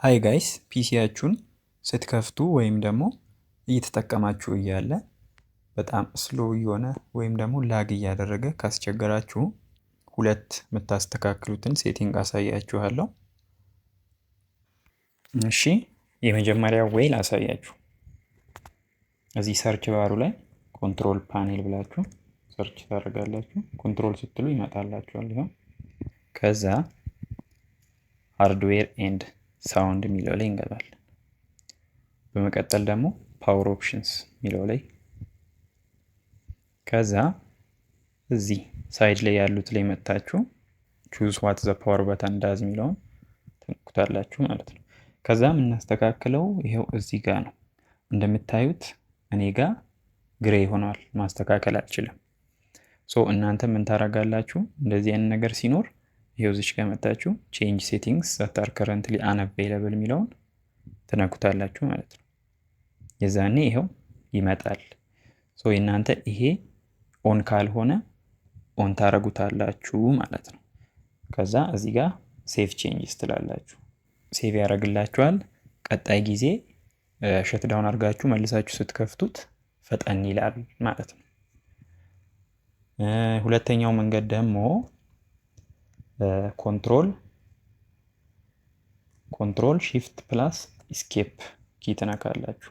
ሃይ ጋይስ ፒሲያችሁን ስትከፍቱ ወይም ደግሞ እየተጠቀማችሁ እያለ በጣም ስሎ የሆነ ወይም ደግሞ ላግ እያደረገ ካስቸገራችሁ ሁለት የምታስተካክሉትን ሴቲንግ አሳያችኋለሁ። እሺ የመጀመሪያው ዌይ ላሳያችሁ። እዚህ ሰርች ባሩ ላይ ኮንትሮል ፓኔል ብላችሁ ሰርች ታደርጋላችሁ። ኮንትሮል ስትሉ ይመጣላችኋል። ይኸው ከዛ ሃርድዌር ኤንድ ሳውንድ የሚለው ላይ እንገባለን። በመቀጠል ደግሞ ፓወር ኦፕሽንስ የሚለው ላይ ከዛ እዚህ ሳይድ ላይ ያሉት ላይ መጣችሁ ቹዝ ዋት ዘ ፓወር በተን ዳዝ የሚለውን ተንኩታላችሁ ማለት ነው። ከዛ የምናስተካክለው ይሄው እዚህ ጋር ነው። እንደምታዩት እኔ ጋር ግሬ ሆኗል፣ ማስተካከል አልችልም። ሶ እናንተ ምን ታደርጋላችሁ? እንደዚህ አይነት ነገር ሲኖር ይሄው እዚህ ጋር መጣችሁ ቼንጅ ሴቲንግስ that are currently unavailable የሚለውን ትነኩታላችሁ ማለት ነው። የዛኔ ይሄው ይመጣል። ሶ እናንተ ይሄ ኦን ካልሆነ ኦን ታረጉታላችሁ ማለት ነው። ከዛ እዚህ ጋር ሴቭ ቼንጅስ ትላላችሁ። ሴቭ ያደርግላችኋል። ቀጣይ ጊዜ ሸትዳውን አድርጋችሁ መልሳችሁ ስትከፍቱት ፈጠን ይላል ማለት ነው። ሁለተኛው መንገድ ደግሞ ኮንትሮል ሺፍት ፕላስ ኢስኬፕ ኪ ትነካላችሁ።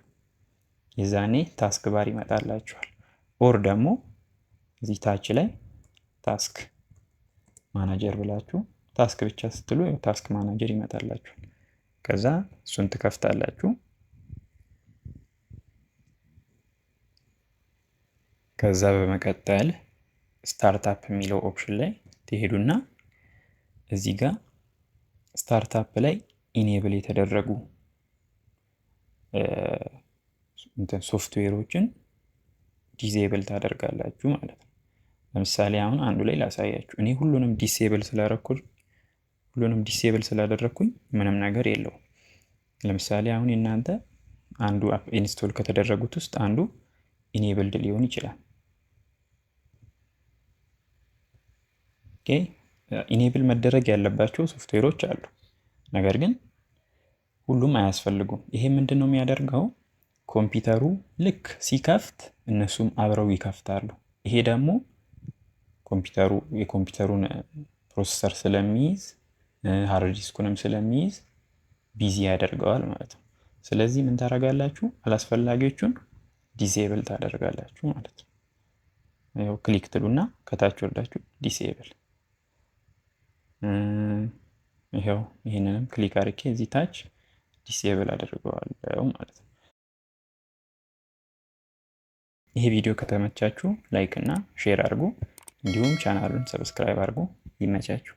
የዛኔ ታስክ ባር ይመጣላችኋል። ኦር ደግሞ እዚህ ታች ላይ ታስክ ማናጀር ብላችሁ ታስክ ብቻ ስትሉ ታስክ ማናጀር ይመጣላችኋል። ከዛ እሱን ትከፍታላችሁ። ከዛ በመቀጠል ስታርታፕ የሚለው ኦፕሽን ላይ ትሄዱና እዚህ ጋር ስታርታፕ ላይ ኢኔብል የተደረጉ ሶፍትዌሮችን ዲሴብል ታደርጋላችሁ ማለት ነው። ለምሳሌ አሁን አንዱ ላይ ላሳያችሁ። እኔ ሁሉንም ዲሴብል ስላደረኩኝ ምንም ነገር የለውም። ለምሳሌ አሁን እናንተ አንዱ አፕ ኢንስቶል ከተደረጉት ውስጥ አንዱ ኢኔብልድ ሊሆን ይችላል። ኦኬ ኢኔብል መደረግ ያለባቸው ሶፍትዌሮች አሉ። ነገር ግን ሁሉም አያስፈልጉም። ይሄ ምንድነው የሚያደርገው? ኮምፒውተሩ ልክ ሲከፍት እነሱም አብረው ይከፍታሉ። ይሄ ደግሞ የኮምፒውተሩን ፕሮሰሰር ስለሚይዝ ሃርድ ዲስኩንም ስለሚይዝ ቢዚ ያደርገዋል ማለት ነው። ስለዚህ ምን ታደርጋላችሁ? አላስፈላጊዎቹን ዲሴብል ታደርጋላችሁ ማለት ነው። ያው ክሊክ ትሉና ከታች ወርዳችሁ ዲሴብል። ይሄው ይሄንንም ክሊክ አድርጌ እዚህ ታች ዲሴብል አደርገዋለሁ ማለት ነው። ይሄ ቪዲዮ ከተመቻችሁ ላይክ እና ሼር አድርጉ፣ እንዲሁም ቻናሉን ሰብስክራይብ አድርጉ። ይመቻችሁ።